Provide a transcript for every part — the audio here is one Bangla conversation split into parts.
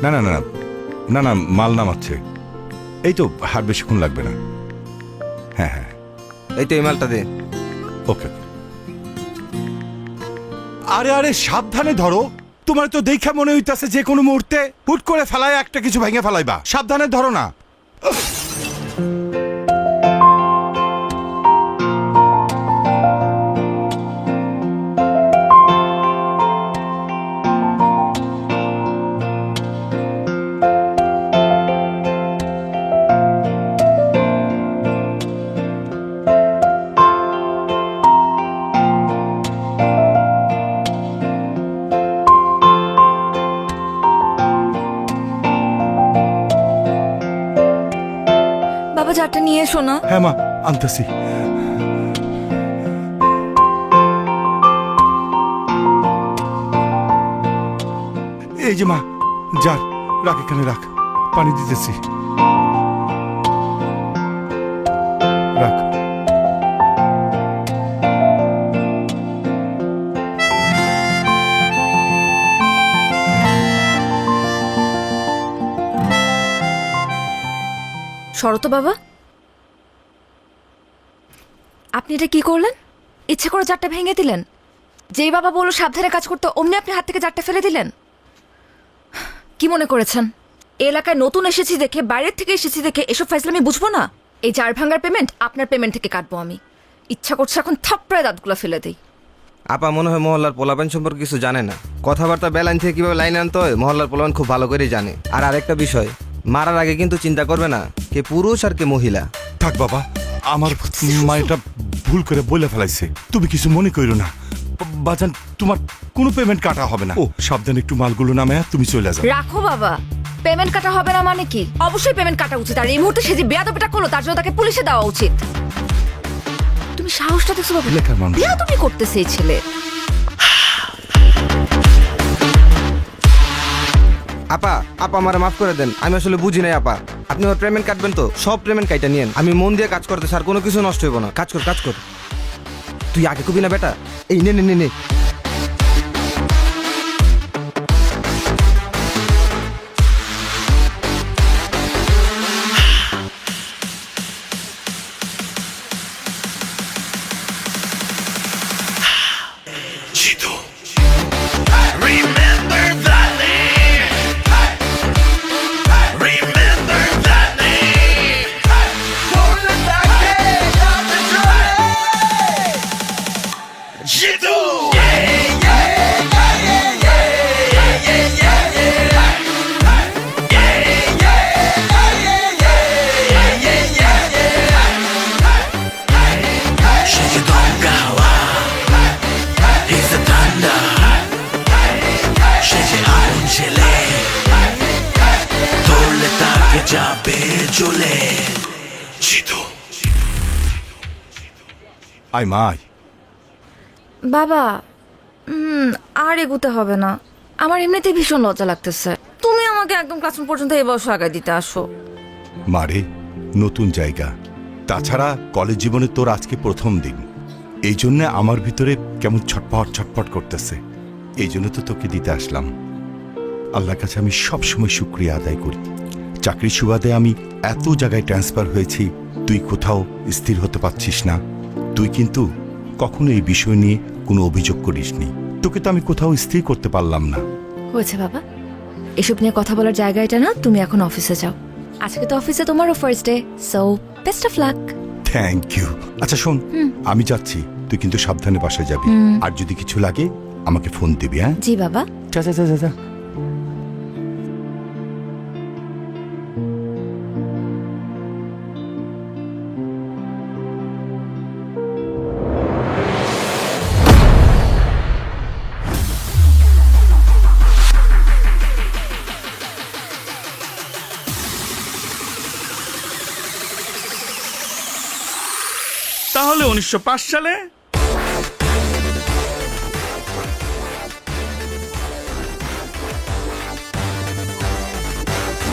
না না না না না, মাল নামাচ্ছে। এই তো, আর বেশিক্ষণ লাগবে না। হ্যাঁ হ্যাঁ, এই তো এই মালটা দে। ওকে। আরে আরে সাবধানে ধরো, তোমার তো দেখা মনে হইতাছে যে কোনো মুহূর্তে হুট করে ফেলায় একটা কিছু ভেঙে ফেলাইবা। সাবধানে ধরো না। বাবা জারটা নিয়ে এসো না। হ্যাঁ মা, আনতেছি। এই যে মা, যার রাখ, এখানে রাখ, পানি দিতেছি, রাখ। শরত বাবা, আপনি এটা কি করলেন? ইচ্ছে করে জারটা ভেঙে দিলেন? যেই বাবা বললো সাবধানে কাজ করতে, অমনি আপনি হাত থেকে জারটা ফেলে দিলেন। কি মনে করেছেন এই এলাকায় নতুন এসেছি দেখে, বাইরের থেকে এসেছি দেখে এসব ফাইসলা আমি বুঝবো না? এই জার ভাঙার পেমেন্ট আপনার পেমেন্ট থেকে কাটবো আমি। ইচ্ছা করছে এখন থাপ্পড়ায় দাঁতগুলো ফেলে দিই। আপা মনে হয় মহল্লার পোলাপান সম্পর্কে কিছু জানে না। কথাবার্তা বেলাইন থেকে কিভাবে লাইন আনতে হয় মহল্লার পোলাপান খুব ভালো করেই জানে। আর আরেকটা বিষয়, মারার আগে কিন্তু চিন্তা করবে না কে পুরুষ আর কে মহিলা। থাক বাবা, আমার মা এটা ভুল করে বলে ফেলাইছে, তুমি কিছু মনে করো না। বাজান, তোমার কোনো পেমেন্ট কাটা হবে না। ও সাবধানে একটু মালগুলো নামে তুমি চলে যাও। রাখো বাবা, পেমেন্ট কাটা হবে না মানে কি? অবশ্যই পেমেন্ট কাটা উচিত। আর এই মুহূর্তে সে যে বেয়াদবিটা করলো তার জন্য তাকে পুলিশে দেওয়া উচিত। তুমি সাহসটা দেখছো বাবা? এলাকার মানুষ। বেয়াদবি করতেছে এই ছেলে। আপা আপা আমারে মাফ করে দেন, আমি আসলে বুঝি নাই আপা। আপনি আমার পেমেন্ট কাটবেন তো সব পেমেন্ট কাইটা নিয়েন। আমি মন দিয়ে কাজ করতে স্যার, কোনো কিছু নষ্ট হইব না। কাজ কর কাজ কর। তুই আগে কবি না বেটা, এই নে নে নে নে। Chito. Remember that name. Remember that name. Chito. Shake it on, Gawa. He's the thunder. Shake it on, chile. Tole take jabe jole. Chito. আয় মা, আয়। বাবা, আর এগুতে হবে না। আমার এমনিতেই ভীষণ লজ্জা লাগতেছে। তুমি আমাকে একদম ক্লাসরুম পর্যন্ত এই বয়স আগে দিতে আসো। মারে, নতুন জায়গা, তাছাড়া কলেজ জীবনে তোর আজকে প্রথম দিন। এই জন্য আমার ভিতরে কেমন ছটপট ছটপট করতেছে। এই জন্য তো তোকে দিতে আসলাম। আল্লাহর কাছে আমি সবসময় শুকরিয়া আদায় করি। চাকরির সুবাদে আমি এত জায়গায় ট্রান্সফার হয়েছি, তুই কোথাও স্থির হতে পারছিস না। তুই কিন্তু কখনো এই বিষয় নিয়ে কোনো অভিযোগ করিসনি। তোকে তো আমি কোথাও স্থির করতে পারলাম না। হয়েছে বাবা, এসব নিয়ে কথা বলার জায়গা এটা না। তুমি এখন অফিসে যাও। আজকে তো অফিসে তোমারও first day, so best of luck. Thank you. আচ্ছা শোন, আমি যাচ্ছি, তুই কিন্তু সাবধানে বাসায় যাবি। আর যদি কিছু লাগে আমাকে ফোন দিবি। হ্যাঁ জি বাবা। যা যা যা যা যা। তাহলে 1905 সালে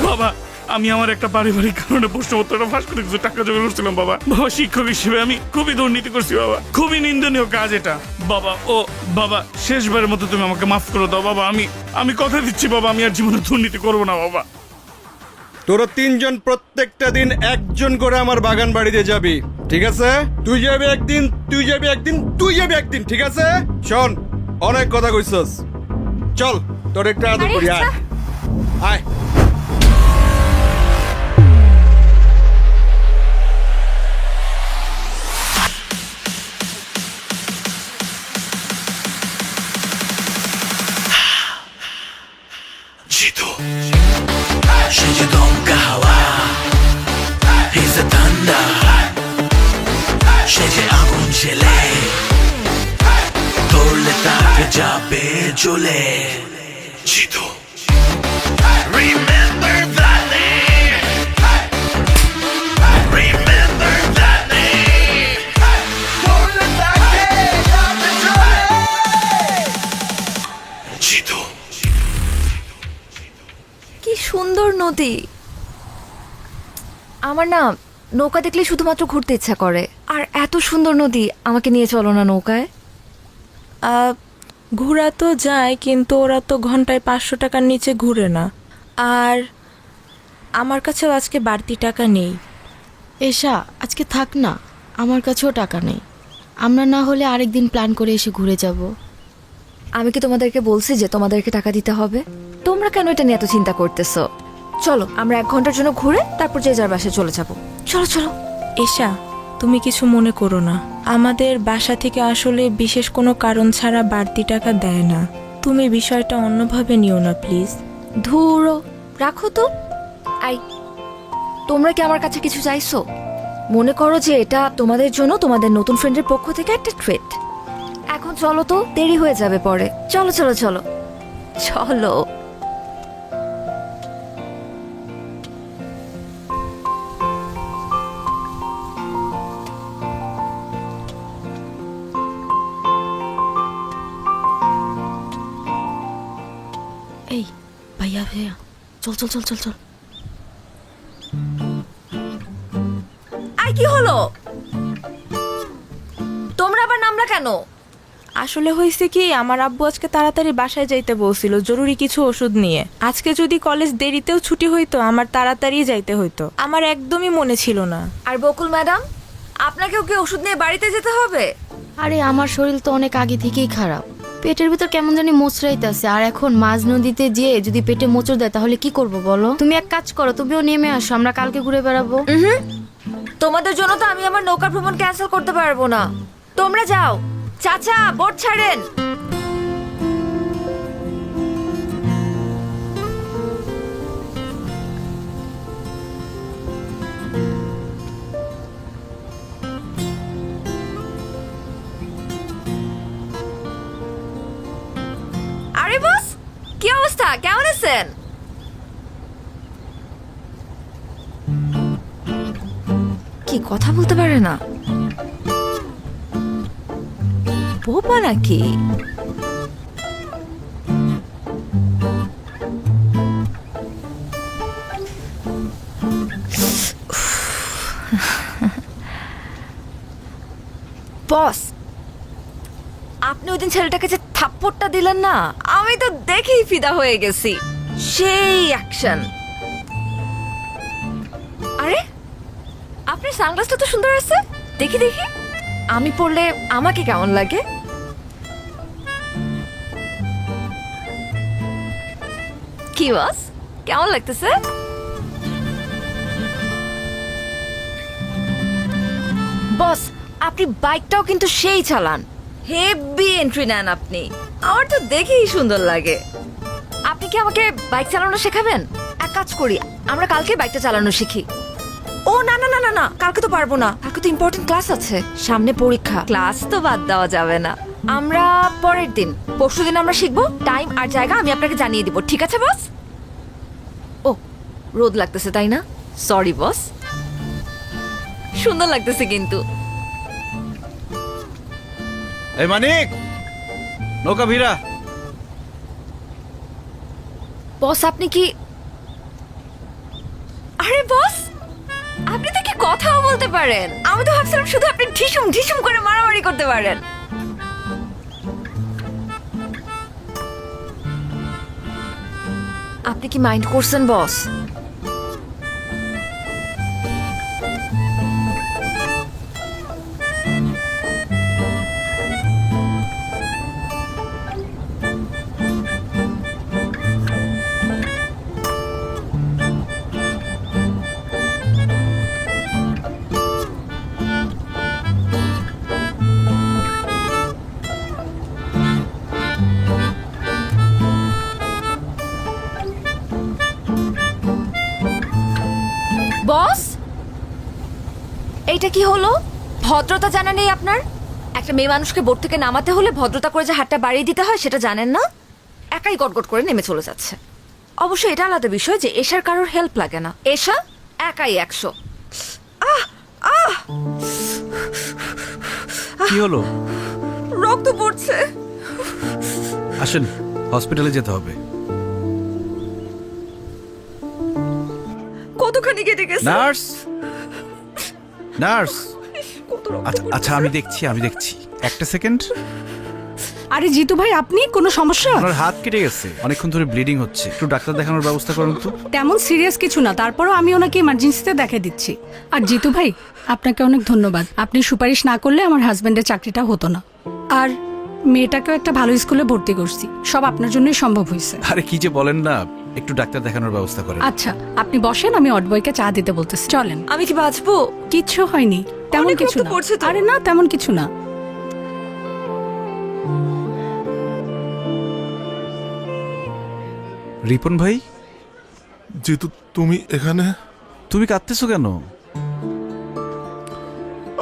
বাবা আমি আমার একটা পারিবারিক কারণে প্রশ্নপত্রটা ফাঁস করে কিছু টাকা জমা করছিলাম বাবা। বাবা শিক্ষক হিসেবে আমি খুবই দুর্নীতি করছি বাবা, খুবই নিন্দনীয় কাজ এটা বাবা। ও বাবা, শেষবারের মতো তুমি আমাকে মাফ করে দাও বাবা। আমি কথা দিচ্ছি বাবা, আমি আর জীবনে দুর্নীতি করবো না বাবা। তোরা তিনজন প্রত্যেকটা দিন একজন করে আমার বাগান বাড়িতে যাবি, ঠিক আছে? তুই যাবি একদিন, তুই যাবি একদিন, তুই যাবি একদিন, ঠিক আছে? শোন, অনেক কথা কইছস, চল তোর একটা আদর আরে করি, আয় আচ্ছা। আয়। Jitu Shiji Donka Hawa He's the thunder Shiji Agun Chile Torle Take Jabe Jole Jitu Remember that name Remember that name Torle Take Jabe Jole Jitu কি সুন্দর নদী। আমার না নৌকা দেখলে শুধুমাত্র ঘুরতে ইচ্ছা করে। আর এত সুন্দর নদী, আমাকে নিয়ে চলো না নৌকায়। ঘোরা তো যায়, কিন্তু ওরা তো ঘন্টায় 500 টাকার নিচে ঘুরে না। আর আমার কাছেও আজকে বাড়তি টাকা নেই। এশা, আজকে থাক না, আমার কাছেও টাকা নেই। আমরা না হলে আরেকদিন প্ল্যান করে এসে ঘুরে যাব। আমি কি তোমাদেরকে বলছি যে তোমাদেরকে টাকা দিতে হবে? তোমরা কেন এটা নিয়ে এত চিন্তা করতেছো? চলো আমরা 1 ঘন্টার জন্য ঘুরে তারপর যে যার বাসায় চলে যাব। চলো চলো। এশা, তুমি কিছু মনে করো না, আমাদের বাসা থেকে আসলে বিশেষ কোনো কারণ ছাড়া বাড়তি টাকা দেয় না। তুমি বিষয়টা অন্যভাবে নিও না প্লিজ। ধুরো, রাখো তো। আই, তোমরা কি আমার কাছে কিছু চাইছো? মনে করো যে এটা তোমাদের জন্য তোমাদের নতুন ফ্রেন্ডের পক্ষ থেকে একটা ট্রিট। এখন চলো তো, দেরি হয়ে যাবে পরে। চলো চলো চলো চলো। এই ভাইয়া ভাইয়া, চল চল চল চল চল। আই, কি হলো? তোমরা আবার নামলা কেন? আসলে হয়েছে কি, আমার আব্বু আজকে তাড়াতাড়ি বাসায় যাইতে বলছিল জরুরি কিছু ওষুধ নিয়ে। আজকে যদি কলেজ দেরিতেও ছুটি হইতো, আমার তাড়াতাড়ি যাইতে হইতো। আমার একদমই মনে ছিল না। আর বকুল ম্যাডাম, আপনাকেও কি ওষুধ নিয়ে বাড়িতে যেতে হবে? আরে আমার শরীর তো অনেক আগে থেকেই খারাপ, পেটের ভিতর কেমন জানি মোচড়াইতেছে। আর এখন মাঝ নদীতে যেয়ে যদি পেটে মোচড় দেয় তাহলে কি করব বলো? তুমি এক কাজ করো, তুমিও নেমে আসো, আমরা কালকে ঘুরে বেড়াবো। তোমাদের জন্য তো আমি আমার নৌকা ভ্রমণ ক্যান্সেল করতে পারবো না। তোমরা যাও। চাচা, বোট ছাড়েন। আরে বস, কি অবস্থা? কেমন আছেন? কি কথা বলতে পারে না? বোবা নাকি? বস, আপনি ওই দিন ছেলেটাকে যে থাপ্পড়টা দিলেন না, আমি তো দেখেই ফিদা হয়ে গেছি। সেই অ্যাকশন। আরে, আপনার সানগ্লাসটা তো সুন্দর আছে, দেখি দেখি। আমি পরলে আমাকে কেমন লাগে? কি বস, কেমন লাগতেছে? বস, আপনি বাইকটাও কিন্তু সেই চালান, হেভি এন্ট্রি নেন আপনি। আমার তো দেখেই সুন্দর লাগে। আপনি কি আমাকে বাইক চালানো শেখাবেন? এক কাজ করি, আমরা কালকে বাইকটা চালানো শিখি। ও না না না না না, কালকে তো পারবো না, কালকে তো ইম্পর্টেন্ট ক্লাস আছে, সামনে পরীক্ষা। ক্লাস তো বাদ দেওয়া যাবে না। আমরা পরের দিন, পরশুদিন আমরা শিখবো। টাইম আর জায়গা আমি আপনাকে জানিয়ে দিব, ঠিক আছে বস? ও, রোদ লাগতেছে তাই না? Sorry boss. সুন্দর লাগতেছে কিন্তু। এই মানিক, নৌকা ভিড়া। বস, আপনি কি পারেন। আমি তো ভাবছিলাম শুধু আপনি ঢিসুম ঢিসুম করে মারামারি করতে পারেন। আপনি কি মাইন্ড করছেন বস? বস, এইটা কি হলো? ভদ্রতা জানা নেই আপনার? একটা মেয়ে মানুষকে বোট থেকে নামাতে হলে ভদ্রতা করে যে হাতটা বাড়িয়ে দিতে হয় সেটা জানেন না? একাই গটগট করে নেমে চলে যাচ্ছে। অবশ্য এটা আলাদা বিষয় যে এশার কারোর হেল্প লাগে না, এশা একাই 100। কি হলো? রক্ত পড়ছে। আসেন, হসপিটালে যেতে হবে। কতখানি কেটে গেছে? Nurse, nurse. কত রক্ত আচ্ছা পড়ছে। আচ্ছা, আমি দেখছি। একটা সেকেন্ড। আরে জিতু ভাই, আপনি কোনো সমস্যা? আপনার হাত কেটে গেছে, অনেকক্ষণ ধরে ব্লিডিং হচ্ছে, একটু ডাক্তার দেখানোর ব্যবস্থা করুন তো। তেমন সিরিয়াস কিছু না, তারপরও আমি ওনাকে ইমার্জেন্সিতে দেখে দিচ্ছি। আর জিতু ভাই, আপনাকে অনেক ধন্যবাদ। আপনি সুপারিশ না করলে আমার হাজবেন্ডের চাকরিটা হতো না। আর মেয়েটাকেও একটা ভালো স্কুলে ভর্তি করছি, সব আপনার জন্যই সম্ভব হয়েছে। আরে কি যে বলেন না, একটু ডাক্তার দেখানোর ব্যবস্থা করেন। আচ্ছা, আপনি বসেন, আমি অডবয়কে চা দিতে বলতেছি। চলেন। আমি কি বাঁচবো? কিচ্ছু হয়নি, তেমন অনেক কিছু রক্ত না। পড়ছে তো। আরে না, তেমন কিছু না। রিপন ভাই, জিতু, তুমি এখানে? তুমি কাঁদতেছো কেন?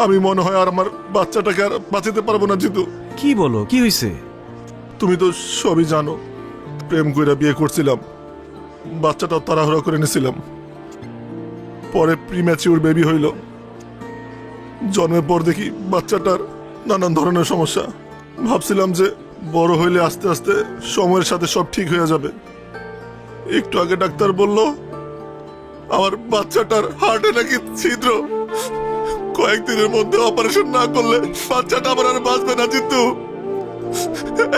আমি মনে হয় আর আমার বাচ্চাটাকে আর বাঁচাতে পারবো না জিতু। কি বলো, কি হয়েছে? তুমি তো সবই জানো, প্রেম কইরা বিয়ে করছিলাম, বাচ্চাটাও তাড়াহুড়া করে নিয়েছিলাম। পরে প্রিম্যাচিউর বেবি হইল। জন্মের পর দেখি বাচ্চাটার নানান ধরনের সমস্যা। ভাবছিলাম যে বড় হইলে আস্তে আস্তে সময়ের সাথে সব ঠিক হয়ে যাবে। একটু আগে ডাক্তার বলল আমার বাচ্চাটার হার্টে নাকি ছিদ্র, কয়েকদিনের মধ্যে অপারেশন না করলে বাচ্চাটা আমার আর বাঁচবে না জিতু।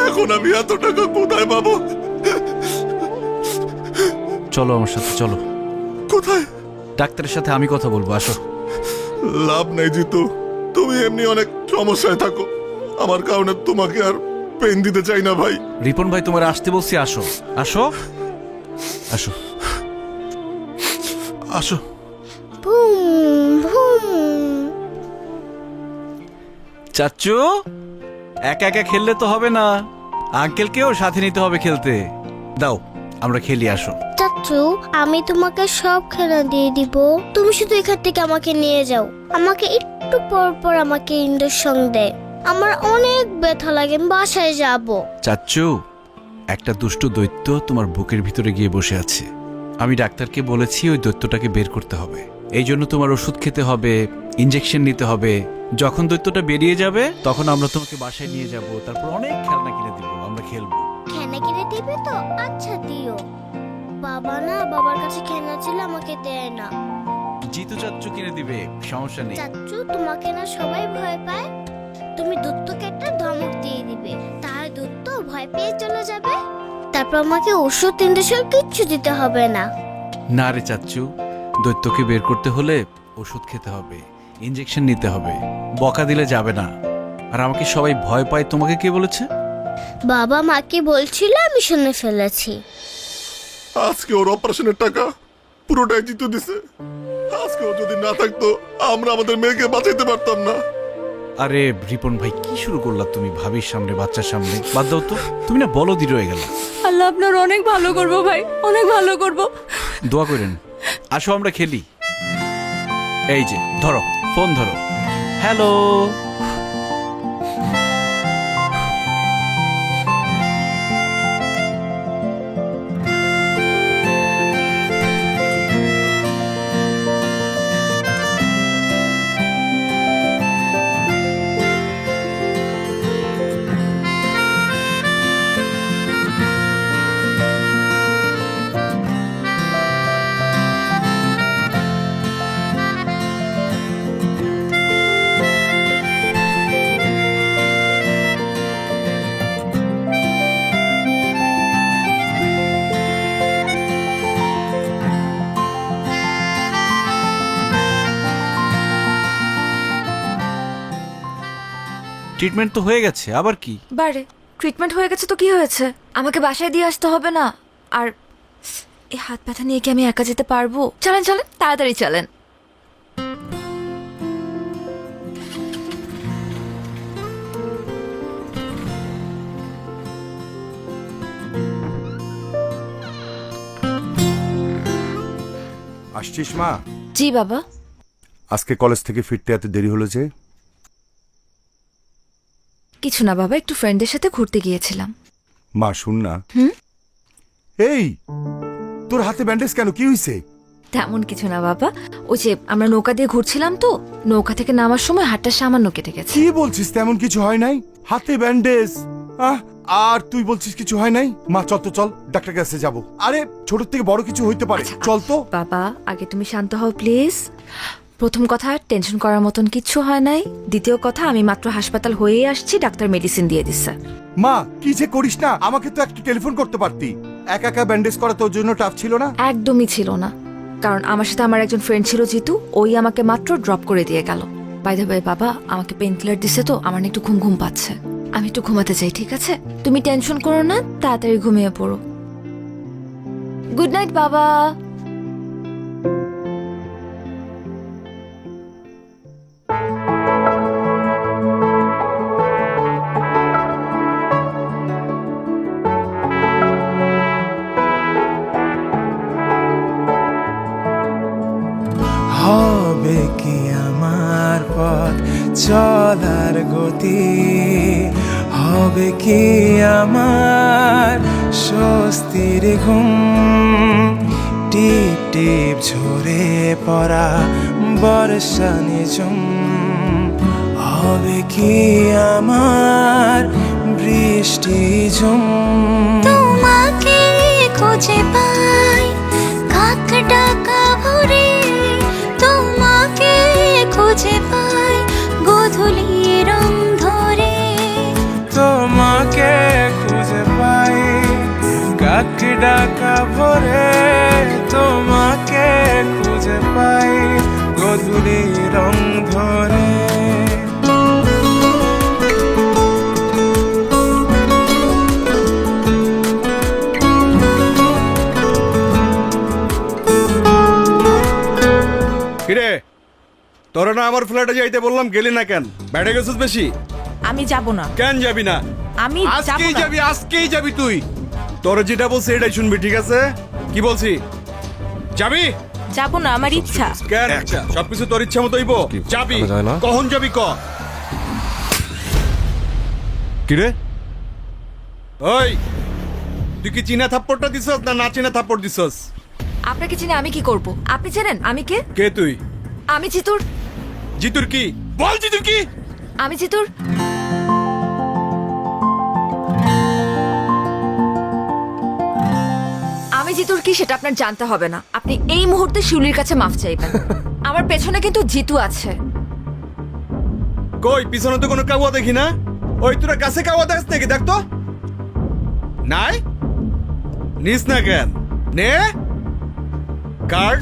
এখন আমি এত টাকা কোথায় পাবো? চলো আমার সাথে, চলো। কোথায়? ডাক্তারের সাথে আমি কথা বলবো, আসো। লাভ নাই জিতু, তুমি এমনি অনেক সমস্যায় থাকো, আমার কারণে তোমাকে আর পেন দিতে চাই না ভাই। রিপন ভাই, তোমার আসতে বলছি, আসো আসো আসো আসো। চাচ্চু, একা একা খেললে তো হবে না, আঙ্কেলকেও সাথে নিতে হবে খেলতে। দাও, আমরা খেলি, আসো। চাচু, আমি তোমাকে সব খেলা দিয়ে দিব, তুমি শুধু এখান থেকে আমাকে নিয়ে যাও। আমাকে একটু পর পর আমাকে ইঞ্জেকশন দেয়, আমার অনেক ব্যথা লাগে, আমি বাসায় যাব। চাচ্চু, একটা দুষ্ট দৈত্য তোমার বুকের ভিতরে গিয়ে বসে আছে। আমি ডাক্তারকে বলেছি ওই দৈত্যটাকে বের করতে হবে। এই জন্য তোমার ওষুধ খেতে হবে, ইঞ্জেকশন নিতে হবে। যখন দৈত্যটা বেরিয়ে যাবে তখন আমরা তোমাকে বাসায় নিয়ে যাব, তারপর অনেক খেলনা কিনে দিব, আমরা খেলবো। খেলনা কিনে দিবে তো? আচ্ছা দিও। বাবা না, বাবার কাছে খেলনা ছিল, আমাকে দেয় না। জিতু চাচ্চু কিনে দিবে, সমস্যা নেই। চাচু, তোমাকে না সবাই ভয় পায়, তুমি দূতকে একটা ধমক দিয়ে দিবে, তার দূত ভয় পেয়ে চলে যাবে, তারপর আমাকে ওষুধ ইঞ্জেকশন কিচ্ছু দিতে হবে না। না রে চাচ্চু, দৈত্যকে বের করতে হলে ওষুধ খেতে হবে, ইঞ্জেকশন নিতে হবে, বকা দিলে যাবে না। আর আমাকে সবাই ভয় পায়, তোমাকে কে বলেছে? বাবা মাকে বলছিল, আমি শুনে ফেলেছি। আজকে ওর অপারেশনের টাকা পুরোটাই জিতু দিছে। আজকে ও যদি না থাকতো আমরা আমাদের মেয়েকে বাঁচাইতে পারতাম না। আরে রিপন ভাই, কি শুরু করলা তুমি ভাবির সামনে, বাচ্চার সামনে? বাদ দাও তো, তুমি না বলদি রয়ে গেল। আল্লাহ আপনার অনেক ভালো করবো ভাই, অনেক ভালো করবো। দোয়া করেন। আসো আমরা খেলি। এই যে ধরো, ফোন ধরো। হ্যালো। ট্রিটমেন্ট তো হয়ে গেছে, আবার কি? বারে ট্রিটমেন্ট হয়ে গেছে তো কি হয়েছে? আমাকে বাসায় দিয়ে আসতে হবে না। আর এই হাত ব্যথা নিয়ে কি আমি একা যেতে পারবো? চলেন চলেন, তাড়াতাড়ি চলেন। আসছিস মা? জি বাবা। আজকে কলেজ থেকে ফিরতে এত দেরি হলো যে? কিছু না বাবা, একটু ফ্রেন্ডের সাথে ঘুরতে গিয়েছিলাম। মা শুন না। হুম? এই তোর হাতে ব্যান্ডেজ কেন, কি হইছে? তেমন কিছু না বাবা, ওই যে আমরা নৌকা দিয়ে ঘুরছিলাম তো, নৌকা থেকে নামার সময় হাতটা সামান্য কেটে গেছে। কি বলছিস? তেমন কিছু হয় নাই, হাতে ব্যান্ডেজ। আর তুই বলছিস কিছু হয় নাই? মা চল তো, চল ডাক্তার কাছে যাবো। আরে ছোট থেকে বড় কিছু হইতে পারে, চল তো। বাবা আগে তুমি শান্ত হও প্লিজ। প্রথম কথা, টেনশন করার মতন কিচ্ছু হয় নাই। দ্বিতীয় কথা, আমি মাত্র হাসপাতাল হয়েই আসছি, ডাক্তার মেডিসিন দিয়ে দিচ্ছে। মা কি যে করিস না, আমাকে তো একটু টেলিফোন করতে পারতি। একা একা ব্যান্ডেজ করা তোর জন্য টাফ ছিল না? একদমই ছিল না, কারণ আমার সাথে আমার একজন ফ্রেন্ড ছিল জিতু, ওই আমাকে মাত্র ড্রপ করে দিয়ে গেল। বাই দ্য ওয়ে বাবা, আমাকে পেন কিলার দিছে তো আমার না একটু ঘুম ঘুম পাচ্ছে, আমি একটু ঘুমাতে চাই। ঠিক আছে, তুমি টেনশন করো না, তাড়াতাড়ি ঘুমিয়ে পড়ো। গুড নাইট বাবা। হবে কি আমার পথ চলার গতি, হবে কি আমার স্বস্তির ঘুম, টিপ টিপ ঝরে পড়া বর্ষা নিঝুম, হবে কি আমার বৃষ্টি ঝুম। তোমাকে খুঁজে পাই কাক ডাকা ভরে, তোমাকে খুঁজে পাই গোধূলি রং ধরে, তোমাকে খুঁজে পাই কাক ডাকা ভরে, তোমাকে খুঁজে পাই গধূলি রং ধরে। কিরে, তোরা না আমার ফ্ল্যাটে যাইতে বললাম, গেলি না কেন? বেড়ে গেছিস বেশি? আমি যাব না। কেন যাবি না? আমি যাব আজকেই না। যাবি, আজকেই যাবি তুই। তোর যেটা বলছি এটাই শুনবি, ঠিক আছে? কি বলছি, যাবি? যাব না, আমার ইচ্ছা। কেন ইচ্ছা? সবকিছু তোর ইচ্ছা মতো হইব? যাবি, কখন যাবি ক? কিরে ওই তুই কি চীনা থাপ্পড়টা দিছস না না চীনা থাপ্পড় দিছস? আপনাকে চিনে আমি কি করব? আপনি জানেন আমি কে? কে তুই? আমি জিতুর। জিতুর কি? বল জিতুর কি? আমি জিতুর আমি জিতুর কি সেটা আপনার জানতে হবে না। আপনি এই মুহূর্তে শিউলির কাছে মাফ চাইবেন। আমার পেছনে কিন্তু জিতু আছে। কই পিছনে তো কোনো কাউয়া দেখি না। ওই তোরা কাছে কাউয়া দেখ নাকি, দেখ তো। নাই নিস না কেন? নে কার্ড।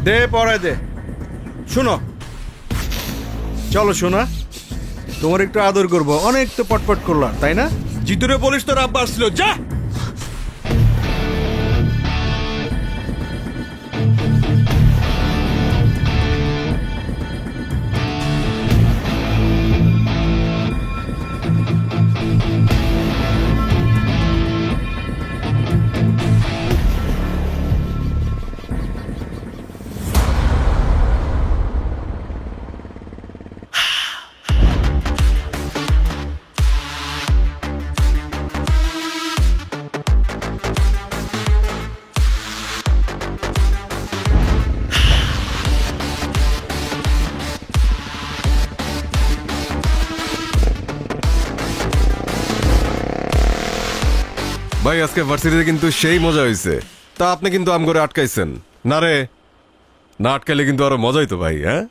দে পরে দে। শুনো, চলো শোনা, তোমার একটু আদর করবো। অনেক তো পটপট করলাম, তাই না? জিতুরে বলিস তোর আব্বা আসছিল, যা। ভাই আজকে ভার্সিটিতে কিন্তু সেই মজা হয়েছে। তা আপনি কিন্তু আম করে আটকাইছেন না রে? না আটকাইলে কিন্তু আরো মজাই তো ভাই। হ্যাঁ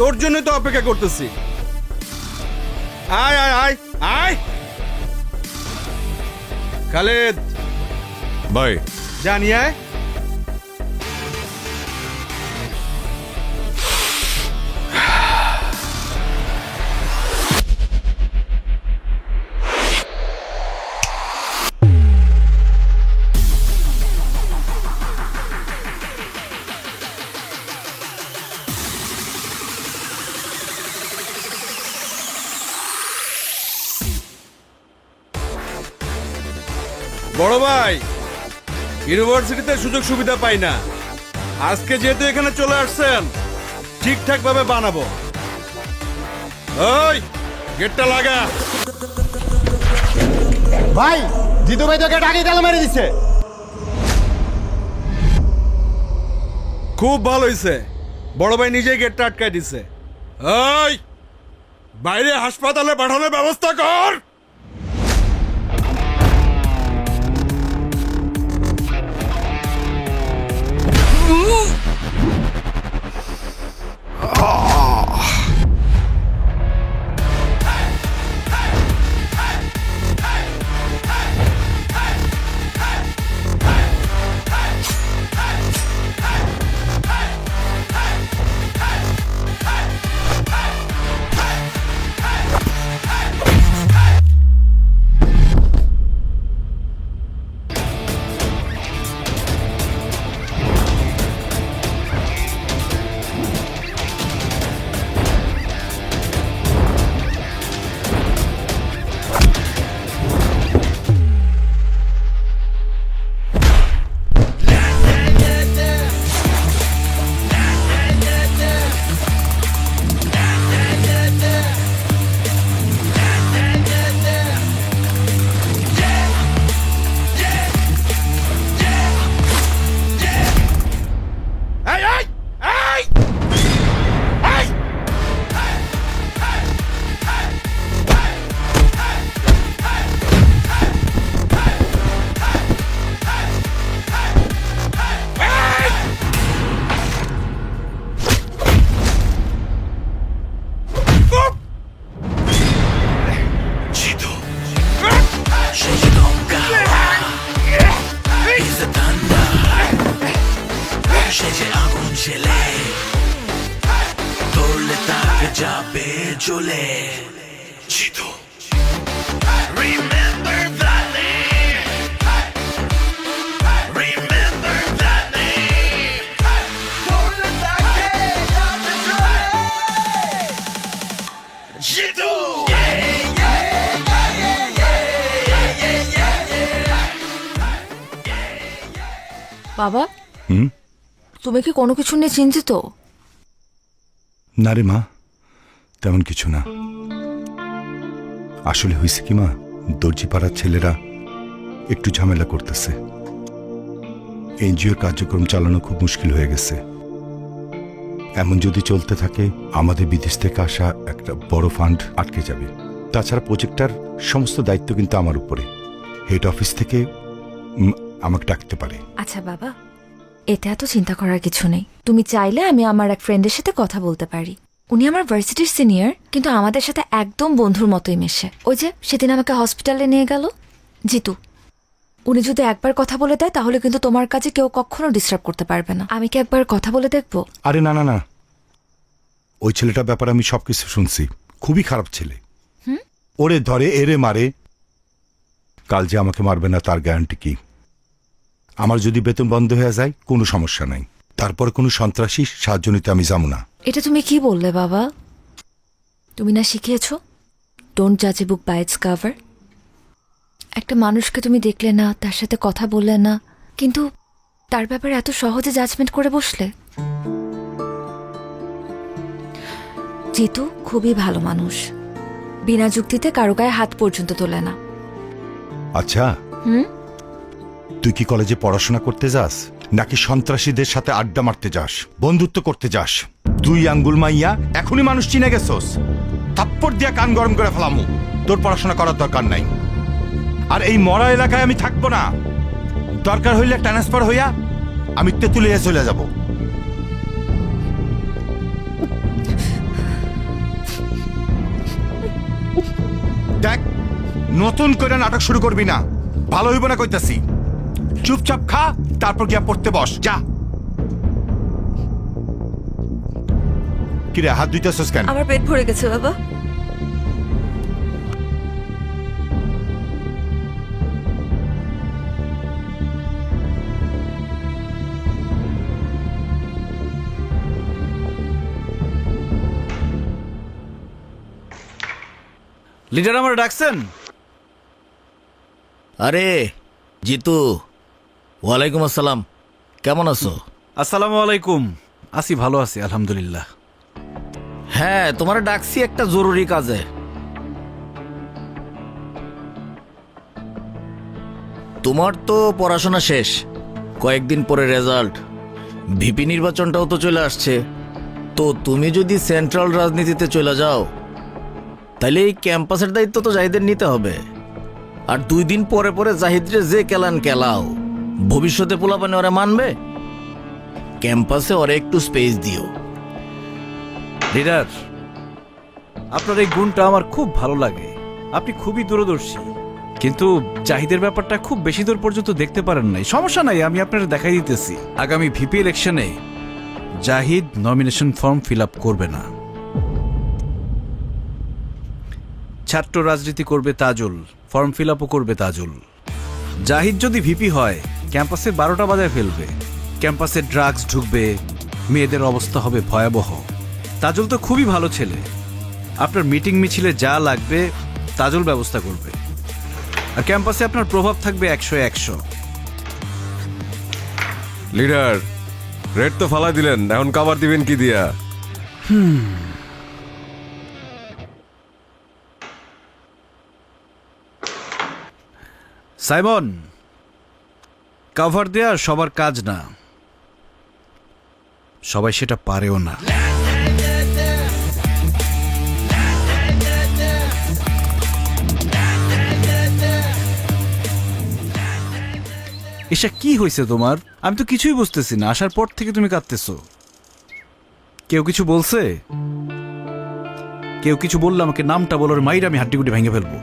তোর জন্যই তো অপেক্ষা করতেছি। আয় আয় আয় আয় খালেদ, ভাই জানি আয়। বড় ভাই, ইউনিভার্সিটিতে সুযোগ সুবিধা পাই না, আজকে যেহেতু এখানে চলে আসছেন ঠিকঠাক ভাবে বানাবো। ওই গেটটা লাগা। ভাই জিতু ভাই তো গেট আগে তালা মেরে দিচ্ছে। খুব ভালো হয়েছে, বড় ভাই নিজেই গেটটা আটকায় দিছে। ওই বাইরে হাসপাতালে পাঠানোর ব্যবস্থা কর। বাবা, হুম? তুমি কি কোনো কিছু নিয়ে চিন্তিত? না রে মা, তেমন কিছু না। আসলে হয়েছে কি মা, দর্জি পাড়ার ছেলেরা একটু ঝামেলা করতেছে। এনজিওর কার্যক্রম চালানো খুব মুশকিল হয়ে গেছে। এমন যদি চলতে থাকে আমাদের বিদেশ থেকে আসা একটা বড় ফান্ড আটকে যাবে। তাছাড়া প্রজেক্টটার সমস্ত দায়িত্ব কিন্তু আমার উপরে। হেড অফিস থেকে আমাকে ডাকতে পারে। আচ্ছা বাবা, এটা এত চিন্তা করার কিছু নেই। তুমি চাইলে আমি আমার এক ফ্রেন্ডের সাথে কথা বলতে পারি। উনি আমার ভার্সিটির সিনিয়র, কিন্তু আমাদের সাথে একদম বন্ধুর মতোই মেশে। ওই যে সেদিন আমাকে হসপিটালে নিয়ে গেল জিতু, উনি যদি একবার কথা বলে দেয় তাহলে কিন্তু তোমার কাছে কেউ কখনো ডিস্টার্ব করতে পারবে না। আমি কি একবার কথা বলে দেখবো? আরে না না না, ওই ছেলেটার ব্যাপারে আমি সবকিছু শুনছি। খুবই খারাপ ছেলে। ওরে ধরে এরে মারে। কাল যে আমাকে মারবে না তার গ্যারান্টি কি? আমার যদি বেতন বন্ধ হয়ে যায় কোনো সমস্যা নাই, তারপর কোনো সন্ত্রাসী সাহায্য নিতে আমি যাবো না। এটা তুমি কি বললে বাবা? তুমি না শিখিয়েছ ডোন্ট জাজ এ বুক বাই ইটস কভার? একটা মানুষকে তুমি দেখলে না, তার সাথে কথা বললে না, কিন্তু তার ব্যাপারে এত সহজে জাজমেন্ট করে বসলে। জিতু খুবই ভালো মানুষ, বিনা যুক্তিতে কারো গায়ে হাত পর্যন্ত তোলে না। আচ্ছা, তুই কি কলেজে পড়াশোনা করতে যাস নাকি সন্ত্রাসীদের সাথে আড্ডা মারতে যাস, বন্ধুত্ব করতে যাস? তুই আঙ্গুল মাইয়া এখনই মানুষ চিনে গেছস। থাপ্পড় দিয়া কান গরম করে ফেলামু। তোর পড়াশোনা করার দরকার নাই। আর এই মরা এলাকায় আমি থাকবো না। দরকার হইলে ট্রান্সফার হইয়া আমি তেঁতুলিয়া চলে যাব। দেখ, নতুন করে নাটক শুরু করবি না, ভালো হইব না কইতাছি। চুপচাপ খা, তারপর গিয়া পড়তে বস, যা। কিরে, হাত ধুইতেছস কেন? আমার পেট ভরে গেছে বাবা। লিডার আমার ডাকছেন? আরে জিতু, ওয়ালাইকুম আসসালাম, কেমন আছো? আসসালামু আলাইকুম। আসি, ভালো আছি আলহামদুলিল্লাহ। হ্যাঁ, তোমার ডাকছি একটা জরুরি কাজে। তোমার তো পড়াশোনা শেষ, কয়েকদিন পরে রেজাল্ট, ভিপি নির্বাচনটাও তো চলে আসছে। তো তুমি যদি সেন্ট্রাল রাজনীতিতে চলে যাও, তাহলে এই ক্যাম্পাসের দায়িত্ব তো জাহিদের নিতে হবে। আর 2 দিন পরে পরে জাহিদরে যে কেলান কেলাও, ভবিষ্যতে পোলাপানে ওরা মানবে? ক্যাম্পাসে ওরা একটু স্পেস দিও। লিডার, আপনার এই গুণটা আমার খুব ভালো লাগে। আপনি খুবই দূরদর্শী, কিন্তু জাহিদের ব্যাপারটা খুব বেশি দূর পর্যন্ত দেখতে পারেন নাই। সমস্যা নাই, আমি আপনার দেখাই দিতেছি। আগামী ভিপি ইলেকশনে Zahid nomination form fill up করবে না। ছাত্র রাজনীতি করবে তাজুল, ফর্ম ফিল আপও করবে তাজুল। জাহিদ যদি ভিপি হয়, ক্যাম্পাসে 12টা বাজায় ফেলবে। ক্যাম্পাসে ড্রাগস ঢুকবে, মেয়েদের অবস্থা হবে ভয়াবহ। তাজুল তো খুবই ভালো ছেলে, আপনার মিটিং মিছিলে যা লাগবে তাজুল ব্যবস্থা করবে। আর ক্যাম্পাসে আপনার প্রভাব থাকবে 100-100। লিডার, রেড তো ফালাই দিলেন, এখন কাভার দিবেন কি দিয়া? সাইমন, কভার দেয়া সবার কাজ না, সবাই সেটা পারেও না। এসা কি হয়েছে তোমার? আমি তো কিছুই বুঝতেছি না, আসার পর থেকে তুমি কাঁদতেছো। কেউ কিছু বলছে? কেউ কিছু বললে আমাকে নামটা বলার মাইর আমি হাড্ডিগুটি ভেঙে ফেলবো।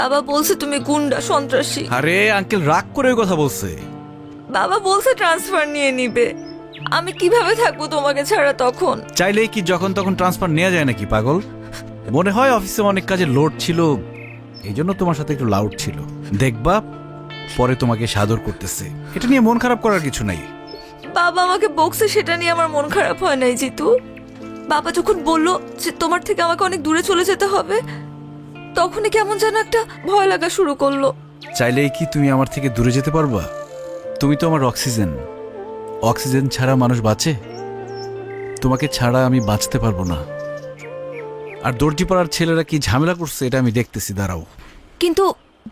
বাবা বলছে তুমি গুন্ডা, সন্ত্রাসী। আরে আঙ্কেল রাগ করে ওই কথা বলছে। বাবা বলছে ট্রান্সফার নিয়ে নিবে। আমি কিভাবে থাকবো তোমাকে ছাড়া তখন? চাইলেই কি যখন তখন ট্রান্সফার নেওয়া যায় নাকি পাগল? মনে হয় অফিসে অনেক কাজে লোড ছিল, এই জন্য তোমার সাথে একটু লাউড ছিল। দেখবা পরে তোমাকে সাদর করতেছে, এটা নিয়ে মন খারাপ করার কিছু নাই। বাবা আমাকে বকছে, সেটা নিয়ে আমার মন খারাপ হয় নাই জিতু। বাবা যখন বললো যে তোমার থেকে আমাকে অনেক দূরে চলে যেতে হবে, তখনই কেমন যেন একটা ভয় লাগা শুরু করলো। চাইলেই কি তুমি আমার থেকে দূরে যেতে পারবা? তুমি তো আমার অক্সিজেন, অক্সিজেন ছাড়া মানুষ বাঁচে? তোমাকে ছাড়া আমি বাঁচতে পারবো না। আর দর্জিপাড়ার ছেলেরা কি ঝামেলা করছে এটা আমি দেখতেছি, দাঁড়াও। কিন্তু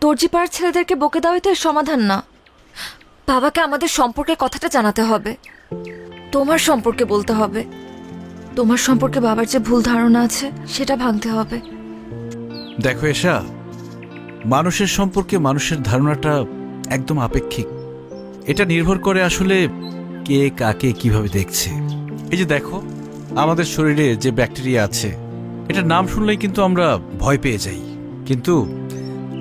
দর্জিপাড়ার ছেলেদেরকে বকে দেওয়াই তো এর সমাধান না। বাবাকে আমাদের সম্পর্কে কথাটা জানাতে হবে, তোমার সম্পর্কে বলতে হবে। তোমার সম্পর্কে বাবার যে ভুল ধারণা আছে সেটা ভাঙতে হবে। দেখো এশা, মানুষের সম্পর্কে মানুষের ধারণাটা একদম আপেক্ষিক। এটা নির্ভর করে আসলে কে কাকে কিভাবে দেখছে। এই যে দেখো, আমাদের শরীরে যে ব্যাকটেরিয়া আছে, এটার নাম শুনলেই কিন্তু আমরা ভয় পেয়ে যাই। কিন্তু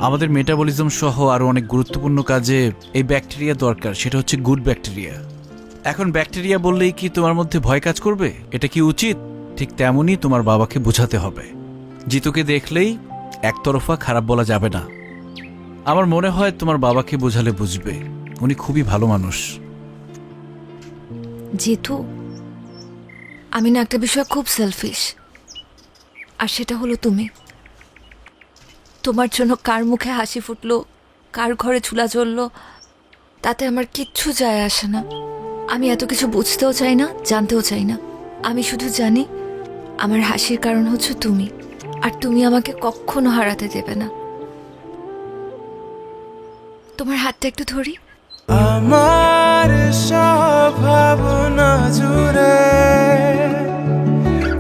আমাদের মেটাবলিজম সহ আরো অনেক গুরুত্বপূর্ণ কাজে এই ব্যাকটেরিয়া দরকার, সেটা হচ্ছে গুড ব্যাকটেরিয়া। এখন ব্যাকটেরিয়া বললেই কি তোমার মধ্যে ভয় কাজ করবে? এটা কি উচিত? ঠিক তেমনই তোমার বাবাকে বোঝাতে হবে। জিতুকে দেখলেই একতরফা খারাপ বলা যাবে না। আমার মনে হয় তোমার বাবাকে বোঝালে বুঝবে, উনি খুবই ভালো মানুষ। জিতু, আমি না একটা বিষয় খুব সেলফিশ, আর সেটা হলো তুমি। তোমার জন্য কার মুখে হাসি ফুটলো, কার ঘরে চুলা জ্বললো, তাতে আমার কিচ্ছু যায় আসে না। আমি এত কিছু বুঝতেও চাই না, জানতেও চাই না। আমি শুধু জানি আমার হাসির কারণ হচ্ছে তুমি, আর তুমি আমাকে কখনো হারাতে দেবে না। তোমার হাতটা একটু ধরি। আমার সব ভাবনা জুড়ে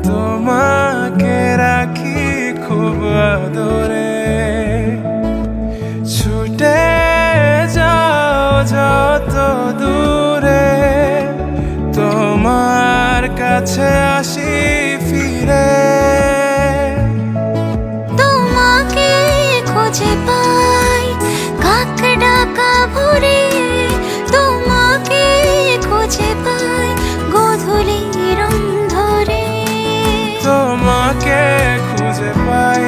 তোমাকে রাখি খুব আদরে, ছুটে যাও যত দূরে, তোমার কাছে আসি ফিরে। তোমাকে খুঁজে পাই কাক ডাকা ভোরে তোমাকে খুঁজে পাই গোধূলির অন্ধরে তোমাকে খুঁজে পাই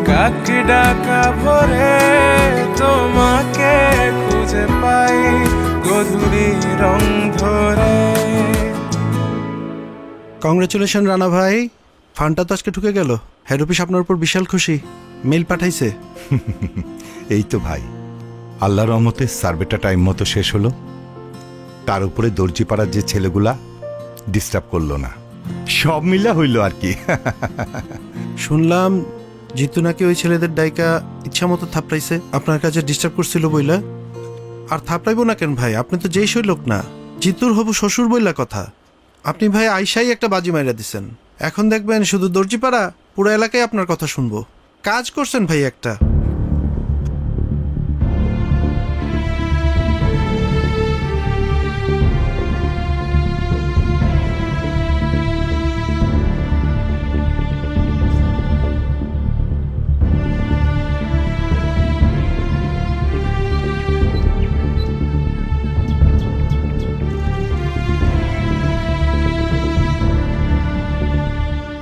কাক ডাকা ভোরে তোমাকে খুঁজে পাই গধূলি রং ধরে। কংগ্রেচুলেশন রানা ভাই, ফান্ডটা তো আজকে ঢুকে গেল। হেড অফিস আপনার উপর বিশাল খুশি, মেল পাঠাইছে। এই তো ভাই, আল্লাহর রহমতে সার্ভেটা টাইম মতো শেষ হলো। তার উপরে দর্জিপাড়ার যে ছেলেগুলা ডিস্টার্ব করলো না, সব মিলা হইল আর কি। শুনলাম জিতু নাকি ওই ছেলেদের ডাইকা ইচ্ছা মতো থাপড়াইছে, আপনার কাছে ডিস্টার্ব করছিল বইলা। আর থাপড়াইবো না কেন ভাই, আপনি তো যেই সই লোক না, জিতুর হবু শ্বশুর বইলা কথা। আপনি ভাই আইসাই একটা বাজি মাইরা দিছেন, এখন দেখবেন শুধু দর্জিপাড়া পুরো এলাকায় আপনার কথা শুনবো। কাজ করছেন ভাই একটা।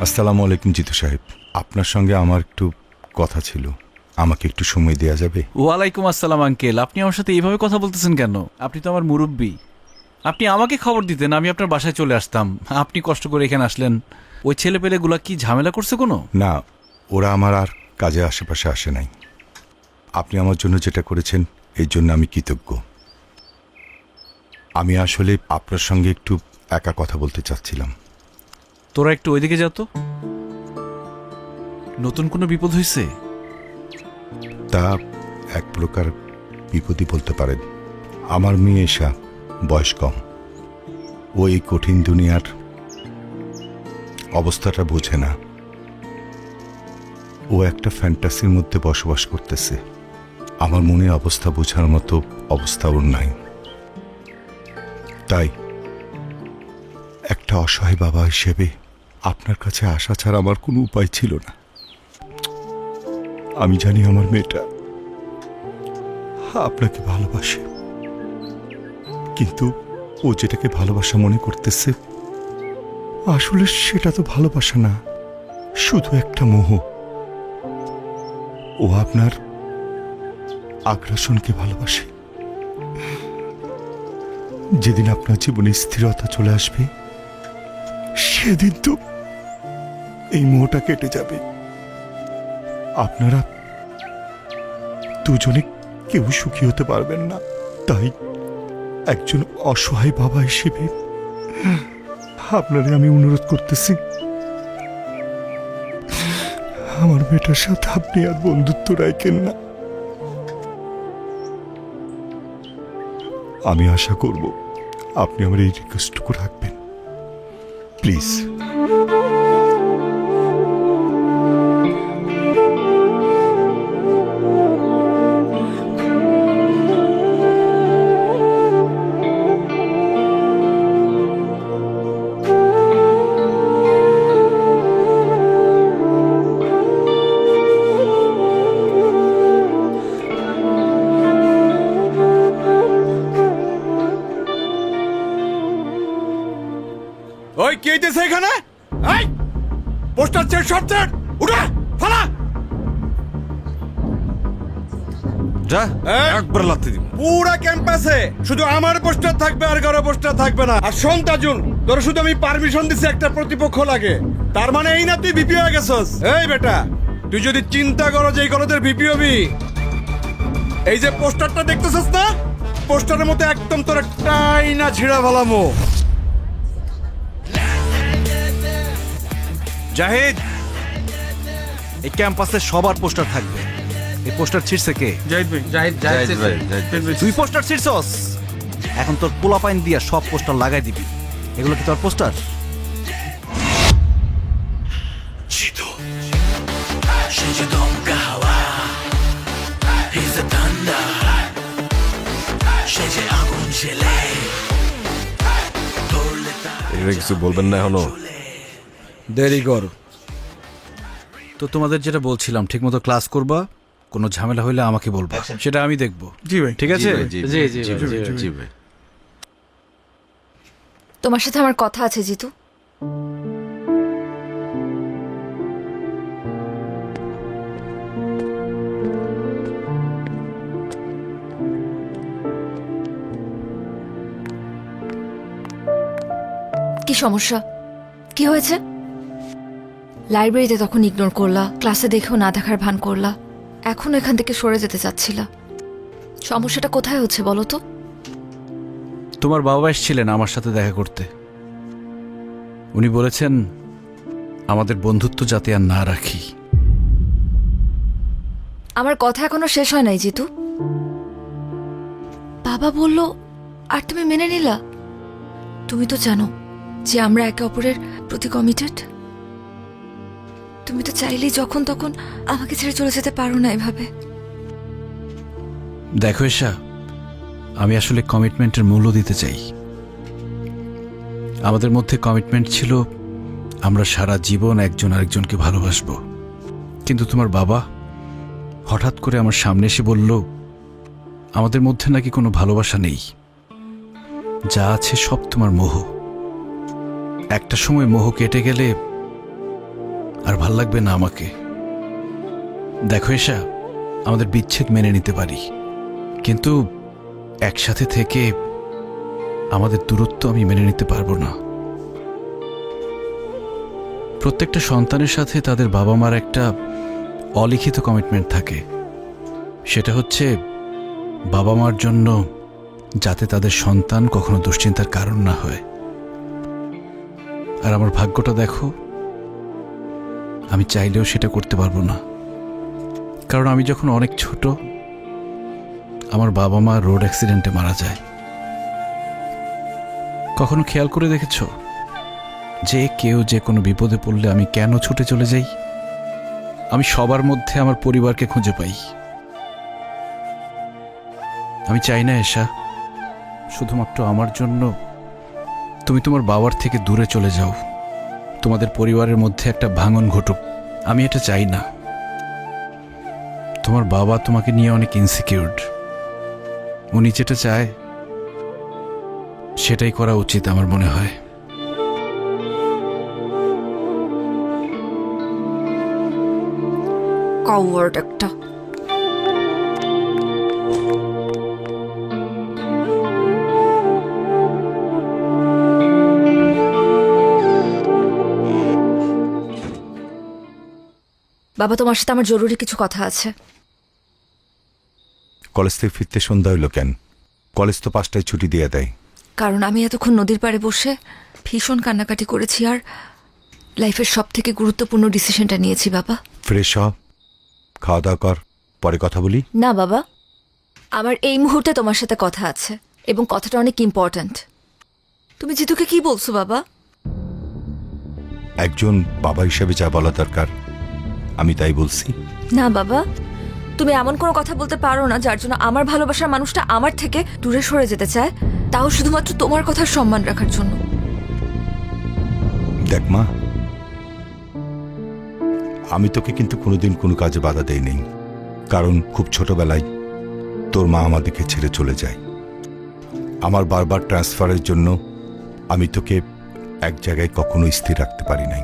আসসালামু আলাইকুম জিতু সাহেব, আপনার সঙ্গে আমার একটু কথা ছিল, আমাকে একটু সময় দেওয়া যাবে? ওয়ালাইকুম আসসালাম আঙ্কেল, আপনি আমার সাথে এইভাবে কথা বলতেছেন কেন? আপনি তো আমার মুরব্বী, আপনি আমাকে খবর দিতেন, আমি আপনার বাসায় চলে আসতাম। আপনি কষ্ট করে এখানে আসলেন, ওই ছেলেপেলেগুলা কি ঝামেলা করছে কোনো? না, ওরা আমার আর কাজে আশেপাশে আসে নাই। আপনি আমার জন্য যেটা করেছেন এই জন্য আমি কৃতজ্ঞ। আমি আসলে আপনার সঙ্গে একটু একা কথা বলতে চাচ্ছিলাম। তোরা একটু ওইদিকে যা তো। নতুন কোনো বিপদ হয়েছে? তা এক প্রকার বিপদই বলতে পারেন। আমার মেয়ে এসা বয়স কম, ও এই কঠিন দুনিয়ার অবস্থাটা বোঝে না। ও একটা ফ্যান্টাসির মধ্যে বসবাস করতেছে। আমার মনে অবস্থা বোঝার মতো অবস্থা ওর নাই। তাই একটা অসহায় বাবা হিসেবে আপনার কাছে আসা ছাড়া আমার কোনো উপায় ছিল না। আমি জানি আমার মেয়েটা আপনাকে ভালোবাসে, কিন্তু ও যেটাকে ভালোবাসা মনে করতেছে আসলে সেটা তো ভালোবাসা না, শুধু একটা মোহ। ও আপনার আগ্রাসনকে ভালোবাসে। যেদিন আপনার জীবনে স্থিরতা চলে আসবে সেদিন তো এই মোহটা কেটে যাবে। আপনারা দুজনে কেউ সুখী হতে পারবেন না। তাই একজন অসহায় বাবা হিসেবে আপনারে আমি অনুরোধ করতেছি, আমার মেয়েটার সাথে আপনি আর বন্ধুত্ব রাখেন না। আমি আশা করব আপনি আমার এই রিকোয়েস্টটুকু রাখবেন, প্লিজ। ওই কি হইতেছে এখানে? এই পোস্টার চেট শর্ট চেট উঠা ফালা যা একবার লাথি দিব। পুরা ক্যাম্পাসে শুধু আমার পোস্টার থাকবে, আর কারো পোস্টার থাকবে না। আর শোন তাজুল, তোর শুধু আমি পারমিশন দিছি, একটা প্রতিপক্ষ লাগে, তার মানে এই না তুই ভিপি হয়ে গেছস। এই বেটা, তুই যদি চিন্তা করো যে এই কলেজের ভিপি হবি, এই যে পোস্টারটা দেখতেছস না, পোস্টারের মতো একদম তোর একটাই না ছিঁড়া ফেলামো। জাহিদ, এই ক্যাম্পাসে সবার পোস্টার থাকবে। এই পোস্টার ছিঁড়ছে কে? জাহিদ ভাই, জাহিদ তুই পোস্টার ছিঁড়ছস? এখন তোর পোলাপাইন দিয়া সব পোস্টার লাগাই দিবি। এগুলো কি তোর পোস্টার? এটা কিছু বলবেন না এখনো? দেরি কর। তো তোমাদের যেটা বলছিলাম, ঠিকমতো ক্লাস করবা, কোনো ঝামেলা হলে আমাকে বলবো, সেটা আমি দেখব। জি ভাই। ঠিক আছে? জি ভাই। তোমার সাথে আমার কথা আছে জিতু। কি সমস্যা? কি হয়েছে? লাইব্রেরিতে তখন ইগনোর করলা, ক্লাসে দেখেও না দেখার ভান করলা, এখন এখান থেকে সরে যেতে চাচ্ছিলা। সমস্যাটা কোথায় হচ্ছে বলো তো? তোমার বাবা এসেছিলেন আমার সাথে দেখা করতে। উনি বলেছেন আমাদের বন্ধুত্ব যাতে আর না রাখি। আমার কথা এখনো শেষ হয় নাই জিতু। বাবা বলল আর তুমি মেনে নিলা? তুমি তো জানো যে আমরা একে অপরের প্রতি কমিটেড। তুমি তো চাইলেই যখন তখন আমাকে ছেড়ে চলে যেতে পারো না এভাবে। দেখো এশা, আমি আসলে কমিটমেন্টের মূল্য দিতে চাই। আমাদের মধ্যে কমিটমেন্ট ছিল আমরা সারা জীবন একজন আরেকজনকে ভালোবাসবো। কিন্তু তোমার বাবা হঠাৎ করে আমার সামনে এসে বলল আমাদের মধ্যে নাকি কোনো ভালোবাসা নেই, যা আছে সব তোমার মোহ। একটা সময় মোহ কেটে গেলে আর ভাল লাগবে না আমাকে। দেখো এশা, আমাদের বিচ্ছেদ মেনে নিতে পারি, কিন্তু একসাথে থেকে আমাদের দূরত্ব আমি মেনে নিতে পারবো না। প্রত্যেকটা সন্তানের সাথে তাদের বাবা মার একটা অলিখিত কমিটমেন্ট থাকে, সেটা হচ্ছে বাবা মার জন্য যাতে তাদের সন্তান কখনো দুশ্চিন্তার কারণ না হয়। আর আমার ভাগ্যটা দেখো, আমি চাইলেও সেটা করতে পারবো না। কারণ আমি যখন অনেক ছোট, আমার বাবা মা রোড অ্যাক্সিডেন্টে মারা যায়। কখনো খেয়াল করে দেখেছ যে কেউ যে কোনো বিপদে পড়লে আমি কেন ছুটে চলে যাই? আমি সবার মধ্যে আমার পরিবারকে খুঁজে পাই। আমি চাই না এশা শুধুমাত্র আমার জন্য তুমি তোমার বাবার থেকে দূরে চলে যাও, তোমাদের পরিবারের মধ্যে একটা ভাঙন ঘটুক। আমি এটা চাই না। তোমার বাবা তোমাকে নিয়ে অনেক ইনসিকিউরড। উনি যেটা চায় সেটাই করা উচিত আমার মনে হয়। কাউয়ার্ড একটা। বাবা, তোমার সাথে আমার জরুরি কিছু কথা আছে। কলেজ থেকে ফিরতে সন্ধ্যা হইল কেন? কলেজ তো 5টায় ছুটি দিয়ে দেয়। কারণ আমি এতক্ষণ নদীর পাড়ে বসে ভীষণ কান্নাকাটি করেছি আর লাইফের সব থেকে গুরুত্বপূর্ণ ডিসিশনটা নিয়েছি বাবা। ফ্রেশ হ, খাওয়া দাওয়া কর, পরে কথা বলি। না বাবা, আমার এই মুহূর্তে তোমার সাথে কথা আছে এবং কথাটা অনেক ইম্পর্ট্যান্ট। তুমি জিতুকে কি বলছো বাবা? একজন বাবা হিসেবে যা বলা দরকার আমি তাই বলছি। না বাবা, তুমি এমন কোনো কথা বলতে পারো না যার জন্য আমার ভালোবাসার মানুষটা আমার থেকে দূরে সরে যেতে চায়, তাও শুধুমাত্র তোমার কথার সম্মান রাখার জন্য। দেখ মা, আমি তোকে কিন্তু কোনোদিন কোনো কাজে বাধা দেই নেই, কারণ খুব ছোটবেলায় তোর মা আমাদেরকে ছেড়ে চলে যায়। আমার বারবার ট্রান্সফারের জন্য আমি তোকে এক জায়গায় কখনো স্থির রাখতে পারি নাই।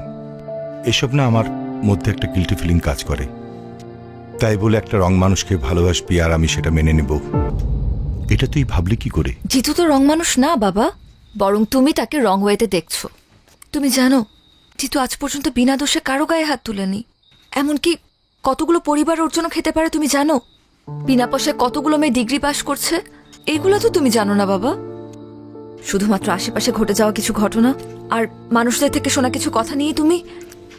এসব না আমার মধ্যে একটা গিল্টি ফিলিং কাজ করে। তাই বলে একটা রং মানুষকে ভালোবাসবি আর আমি সেটা মেনে নেব, এটা তুই ভাবলি কি করে? জিতু তো রং মানুষ না বাবা, বরং তুমি তাকে রং ওয়েতে দেখছো। তুমি জানো জিতু আজ পর্যন্ত বিনা দোষে কারো গায়ে হাত তুলেনি। এমনকি কতগুলো পরিবার ওর জন্য খেতে পারে তুমি জানো? বিনা পয়সায় কতগুলো মেয়ে ডিগ্রি পাস করছে, এগুলো তো তুমি জানো না বাবা। শুধুমাত্র আশেপাশে ঘটে যাওয়া কিছু ঘটনা আর মানুষদের থেকে শোনা কিছু কথা নিয়ে তুমি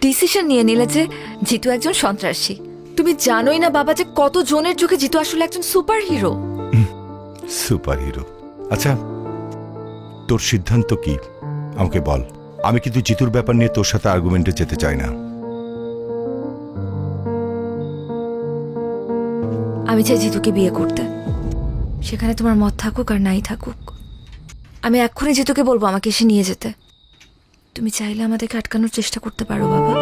ডিসিশন নিয়ে নিলে যে জিতু একজন সন্ত্রাসী। তুমি জানোই না বাবা যে কত জনের চোখে জিতু আসলে একজন সুপার হিরো। Super hero? আচ্ছা, তোর সিদ্ধান্ত কি আমাকে বল। আমি কিন্তু জিতুর ব্যাপার নিয়ে তোর সাথে আর্গুমেন্টে যেতে চাই না। আমি চাই জিতুকে বিয়ে করতে, সেখানে তোমার মত থাকুক আর নাই থাকুক। আমি এক্ষুনি জিতুকে বলবো আমাকে এসে নিয়ে যেতে। তুমি চাইলে আমাদেরকে আটকানোর চেষ্টা করতে পারো বাবা।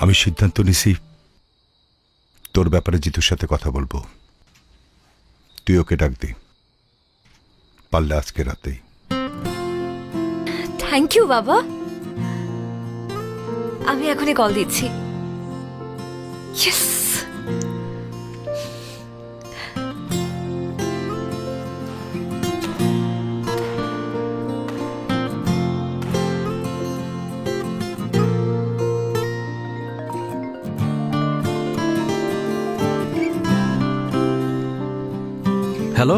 আমি সিদ্ধান্ত নিছি তোর ব্যাপারে জিতুর সাথে কথা বলবো। তুই ওকে ডাক দে, পারলে আজকে রাতেই। থ্যাংক ইউ বাবা, আমি এখনই কল দিচ্ছি। ইয়েস। হ্যালো,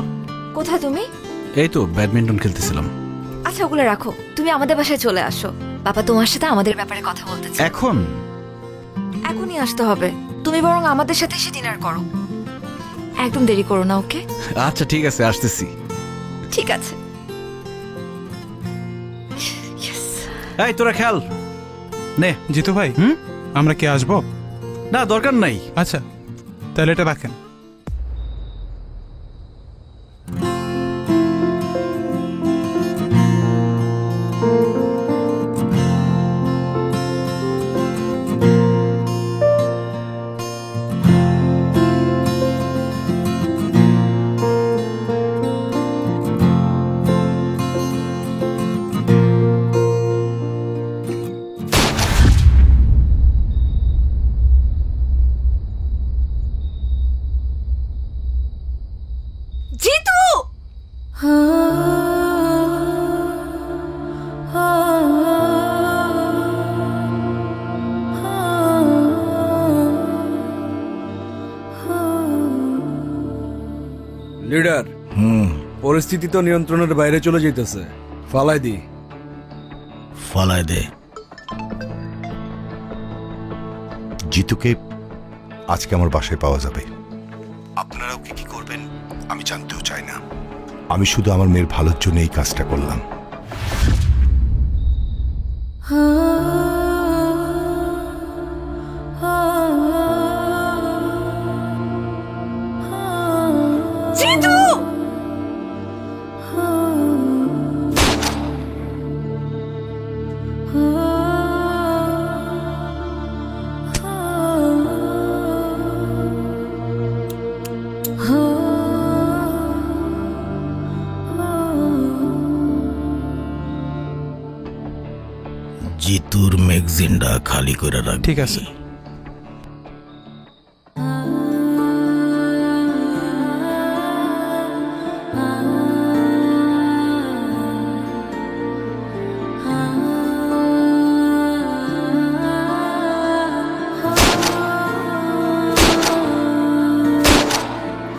কোথায় তুমি? এই তো ব্যাডমিন্টন খেলতেছিলাম। আচ্ছা ওগুলো রাখো, তুমি আমাদের বাসায় চলে আসো। বাবা তোমার সাথে আমাদের ব্যাপারে কথা বলতে চায়। এখন এখনই আসতে হবে। তুমি বরং আমাদের সাথে এসে ডিনার করো, একদম দেরি করো না, ওকে? আচ্ছা ঠিক আছে, আসতেছি। ঠিক আছে। এই তোরা খেল নে। জিতু ভাই, হুম? আমরা কি আসবো? না, দরকার নাই। আচ্ছা, তাহলে এটা রাখেন। জিতু! লিডার, পরিস্থিতি তো নিয়ন্ত্রণের বাইরে চলে যেতেছে, ফালাই দি। ফালায় দে। জিতুকে আজকে আমার বাসায় পাওয়া যাবে। আপনারাও কি করবেন আমি জানতেও চাই না। আমি শুধু আমার মেয়ের ভালোর জন্য এই কাজটা করলাম। জিতু! জিতুর ম্যাগজিনটা খালি করে রাখ। ঠিক আছে।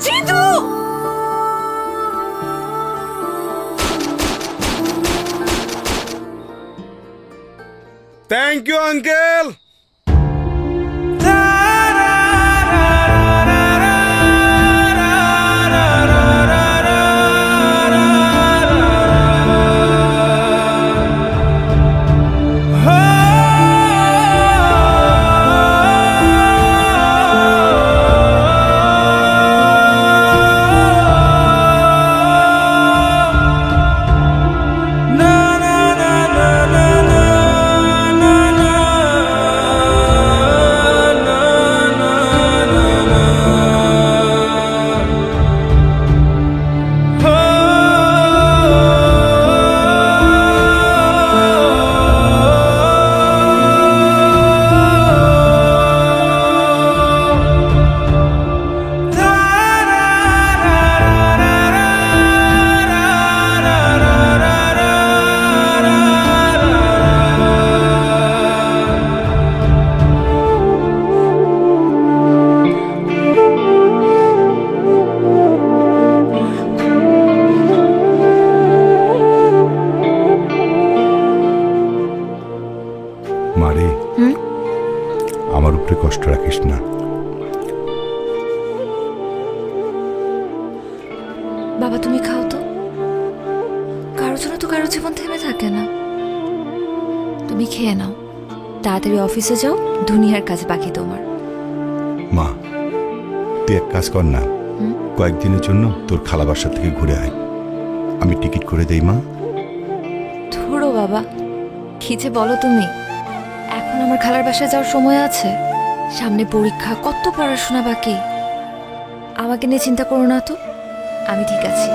জিতু! Thank you uncle. মারে, আমার উপরে কষ্ট রাখিস না। বাবা তুমি খাও তো, কারোর জন্য তো কারো জীবন থেমে থাকে না। তুমি খেয়ে নাও, তাড়াতাড়ি অফিসে যাও, দুনিয়ার কাজ বাকি তোমার। মা, তুই এক কাজ কর না, কয়েকদিনের জন্য তোর খালা বাসা থেকে ঘুরে আয়। আমি টিকিট করে দেই মা। ধরো বাবা, কি যে বলো তুমি। এখন আমার খালার বাসায় যাওয়ার সময় আছে? সামনে পরীক্ষা, কত পড়াশোনা বাকি। আমাকে নিয়ে চিন্তা করো না তো, আমি ঠিক আছি।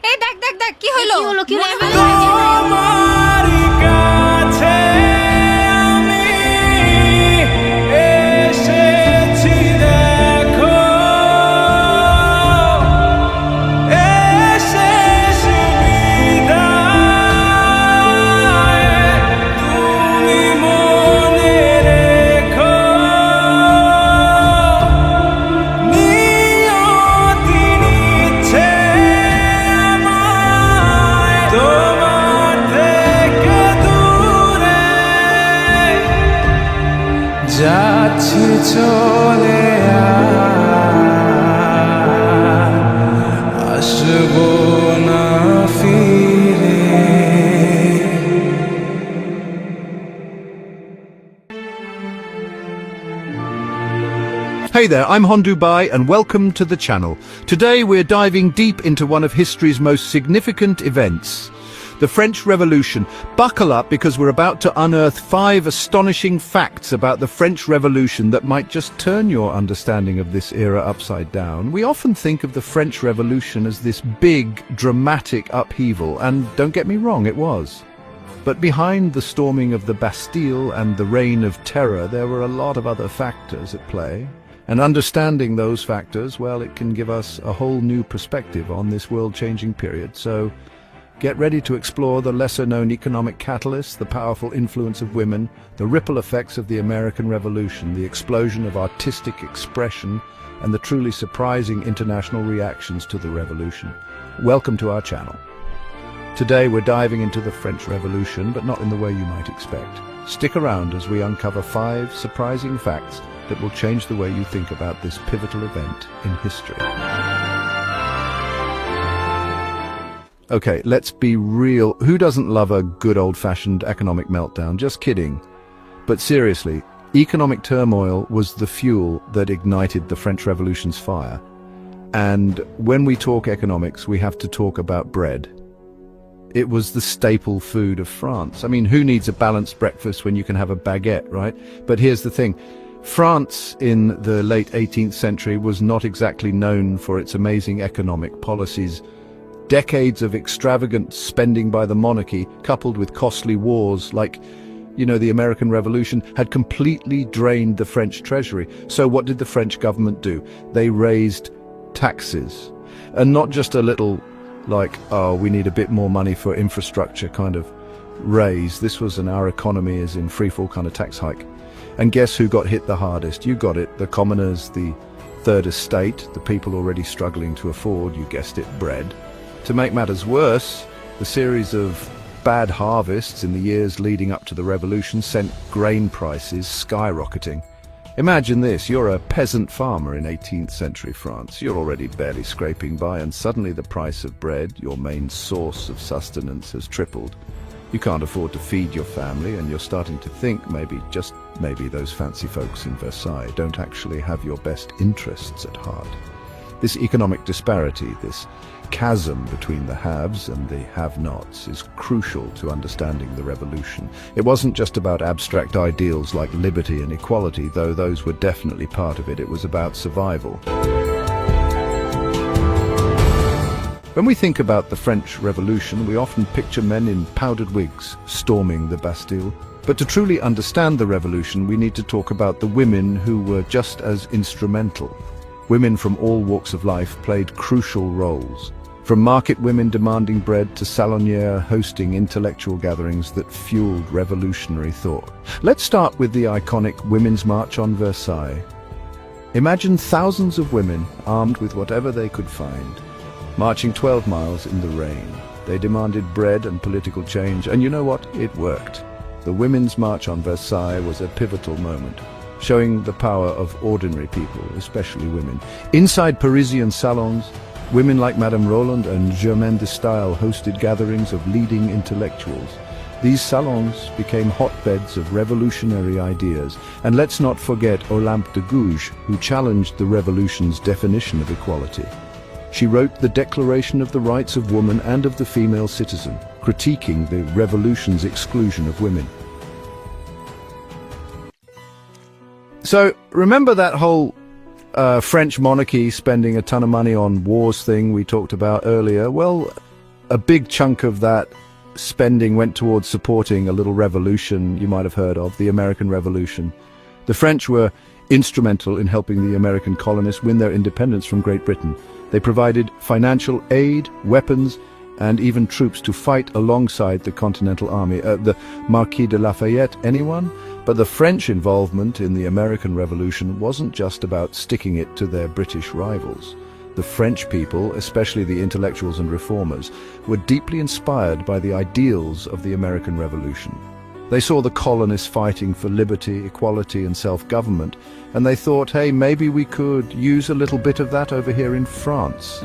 এই দেখ দেখ দেখ, কি হলো? কি হলো কি হলো যাচ্ছি চলে আসবো না ফিরে। Hey there, I'm Hondu Bai and welcome to the channel. Today we're diving deep into one of history's most significant events, the French Revolution. Buckle up because we're about to unearth 5 astonishing facts about the French Revolution that might just turn your understanding of this era upside down. We often think of the French Revolution as this big, dramatic upheaval, and don't get me wrong, it was. But behind the storming of the Bastille and the reign of terror, there were a lot of other factors at play. And understanding those factors, well, it can give us a whole new perspective on this world-changing period. So get ready to explore the lesser-known economic catalysts, the powerful influence of women, the ripple effects of the American Revolution, the explosion of artistic expression, and the truly surprising international reactions to the revolution. Welcome to our channel. Today we're diving into the French Revolution, but not in the way you might expect. Stick around as we uncover 5 surprising facts that will change the way you think about this pivotal event in history. Okay, let's be real. Who doesn't love a good old-fashioned economic meltdown? Just kidding. But seriously, economic turmoil was the fuel that ignited the French Revolution's fire. And when we talk economics, we have to talk about bread. It was the staple food of France. I mean, who needs a balanced breakfast when you can have a baguette, right? But here's the thing. France in the late 18th century was not exactly known for its amazing economic policies. Decades of extravagant spending by the monarchy, coupled with costly wars like, the American Revolution, had completely drained the French treasury. So what did the French government do? They raised taxes. And not just a little, we need a bit more money for infrastructure kind of raise. This was an our economy is in freefall kind of tax hike. And guess who got hit the hardest? You got it, the commoners, the third estate, the people already struggling to afford, you guessed it, bread. To make matters worse, the series of bad harvests in the years leading up to the revolution sent grain prices skyrocketing. Imagine this, you're a peasant farmer in 18th century France. You're already barely scraping by, and suddenly the price of bread, your main source of sustenance, has tripled. You can't afford to feed your family, and you're starting to think maybe those fancy folks in Versailles don't actually have your best interests at heart. This economic disparity, this chasm between the haves and the have-nots, is crucial to understanding the revolution. It wasn't just about abstract ideals like liberty and equality, though those were definitely part of it. It was about survival. When we think about the French Revolution, we often picture men in powdered wigs storming the Bastille. But to truly understand the revolution, we need to talk about the women who were just as instrumental. Women from all walks of life played crucial roles. From market women demanding bread to salonières hosting intellectual gatherings that fueled revolutionary thought. Let's start with the iconic Women's March on Versailles. Imagine thousands of women armed with whatever they could find, marching 12 miles in the rain. They demanded bread and political change, and you know what? It worked. The Women's March on Versailles was a pivotal moment, showing the power of ordinary people, especially women. Inside Parisian salons, women like Madame Roland and Germaine de Stael hosted gatherings of leading intellectuals. These salons became hotbeds of revolutionary ideas, and let's not forget Olympe de Gouges, who challenged the revolution's definition of equality. She wrote the Declaration of the Rights of Woman and of the Female Citizen, critiquing the revolution's exclusion of women. So, remember that whole French monarchy spending a ton of money on wars thing we talked about earlier? Well, a big chunk of that spending went towards supporting a little revolution you might have heard of, the American Revolution. The French were instrumental in helping the American colonists win their independence from Great Britain. They provided financial aid, weapons, and even troops to fight alongside the Continental Army. The Marquis de Lafayette, anyone? But the French involvement in the American Revolution wasn't just about sticking it to their British rivals. The French people, especially the intellectuals and reformers, were deeply inspired by the ideals of the American Revolution. They saw the colonists fighting for liberty, equality, and self-government, and they thought, hey, maybe we could use a little bit of that over here in France.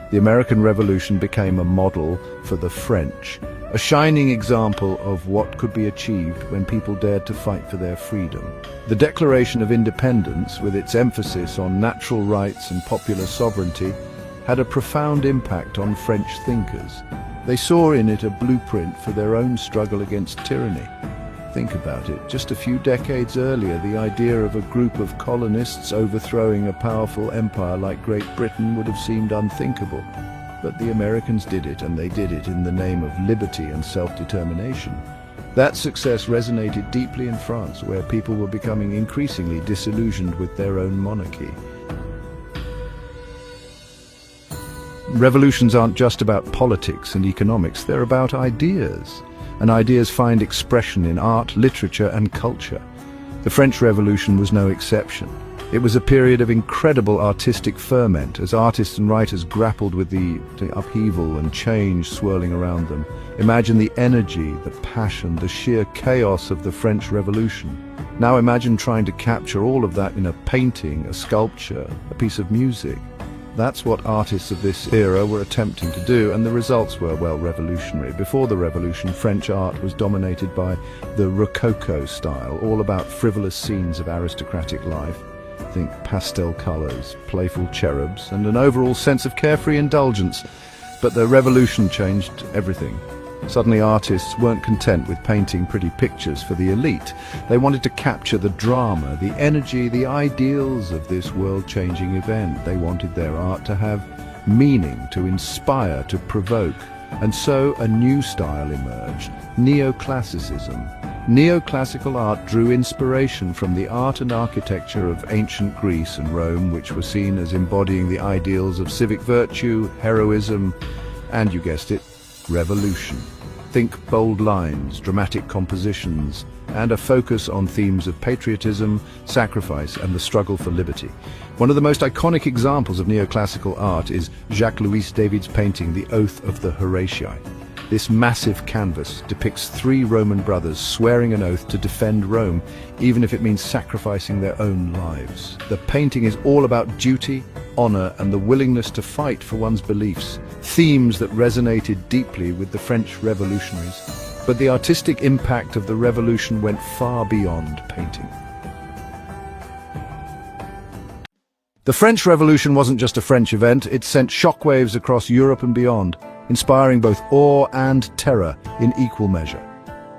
The American Revolution became a model for the French, a shining example of what could be achieved when people dared to fight for their freedom. The Declaration of Independence, with its emphasis on natural rights and popular sovereignty, had a profound impact on French thinkers. They saw in it a blueprint for their own struggle against tyranny. Think about it. Just a few decades earlier, the idea of a group of colonists overthrowing a powerful empire like Great Britain would have seemed unthinkable. But the Americans did it, and they did it in the name of liberty and self-determination. That success resonated deeply in France, where people were becoming increasingly disillusioned with their own monarchy. Revolutions aren't just about politics and economics, they're about ideas. And ideas find expression in art, literature, and culture. The French Revolution was no exception. It was a period of incredible artistic ferment as artists and writers grappled with the upheaval and change swirling around them. Imagine the energy, the passion, the sheer chaos of the French Revolution. Now imagine trying to capture all of that in a painting, a sculpture, a piece of music. That's what artists of this era were attempting to do, and the results were, well, revolutionary. Before the revolution, French art was dominated by the Rococo style, all about frivolous scenes of aristocratic life. Think pastel colors, playful cherubs, and an overall sense of carefree indulgence. But the revolution changed everything. Suddenly artists weren't content with painting pretty pictures for the elite. They wanted to capture the drama, the energy, the ideals of this world-changing event. They wanted their art to have meaning, to inspire, to provoke. And so a new style emerged, neoclassicism. Neoclassical art drew inspiration from the art and architecture of ancient Greece and Rome, which were seen as embodying the ideals of civic virtue, heroism, and, you guessed it, revolution. Think bold lines, dramatic compositions, and a focus on themes of patriotism, sacrifice, and the struggle for liberty. One of the most iconic examples of neoclassical art is Jacques-Louis David's painting, The Oath of the Horatii. This massive canvas depicts three Roman brothers swearing an oath to defend Rome, even if it means sacrificing their own lives. The painting is all about duty, honor, and the willingness to fight for one's beliefs, themes that resonated deeply with the French revolutionaries. But the artistic impact of the revolution went far beyond painting. The French Revolution wasn't just a French event, it sent shockwaves across Europe and beyond, inspiring both awe and terror in equal measure.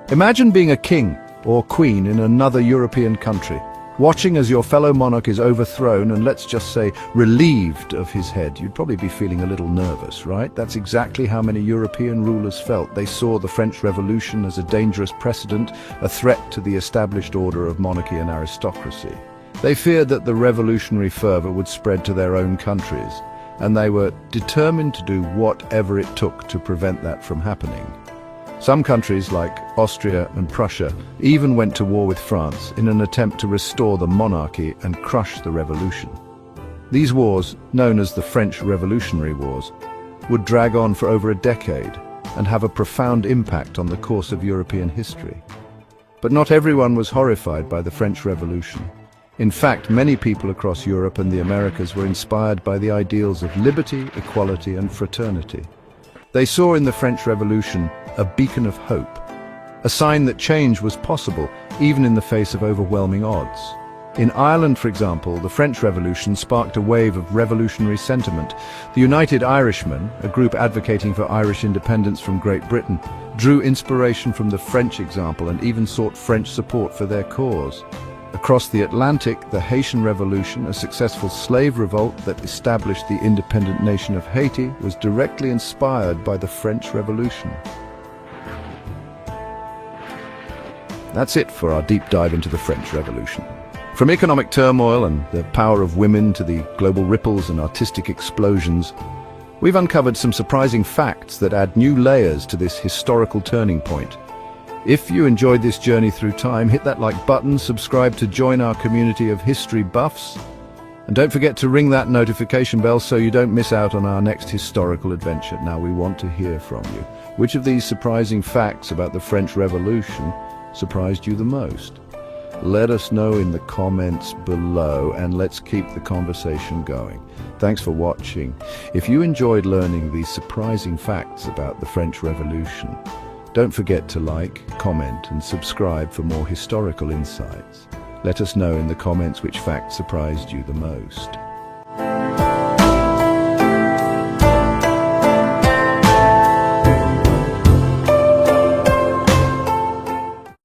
Imagine being a king or queen in another European country, watching as your fellow monarch is overthrown and, let's just say, relieved of his head. You'd probably be feeling a little nervous, right? That's exactly how many European rulers felt. They saw the French Revolution as a dangerous precedent, a threat to the established order of monarchy and aristocracy. They feared that the revolutionary fervor would spread to their own countries, and they were determined to do whatever it took to prevent that from happening. Some countries, like Austria and Prussia, even went to war with France in an attempt to restore the monarchy and crush the revolution. These wars, known as the French Revolutionary Wars, would drag on for over a decade and have a profound impact on the course of European history. But not everyone was horrified by the French Revolution. In fact, many people across Europe and the Americas were inspired by the ideals of liberty, equality, and fraternity. They saw in the French Revolution a beacon of hope, a sign that change was possible even in the face of overwhelming odds. In Ireland, for example, the French Revolution sparked a wave of revolutionary sentiment. The United Irishmen, a group advocating for Irish independence from Great Britain, drew inspiration from the French example and even sought French support for their cause. Across the Atlantic, the Haitian Revolution, a successful slave revolt that established the independent nation of Haiti, was directly inspired by the French Revolution. That's it for our deep dive into the French Revolution. From economic turmoil and the power of women to the global ripples and artistic explosions, we've uncovered some surprising facts that add new layers to this historical turning point. If you enjoyed this journey through time, hit that like button, subscribe to join our community of history buffs, and don't forget to ring that notification bell so you don't miss out on our next historical adventure. Now we want to hear from you. Which of these surprising facts about the French Revolution surprised you the most? Let us know in the comments below, and let's keep the conversation going. Thanks for watching. If you enjoyed learning these surprising facts about the French Revolution, don't forget to like, comment, and subscribe for more historical insights. Let us know in the comments which fact surprised you the most.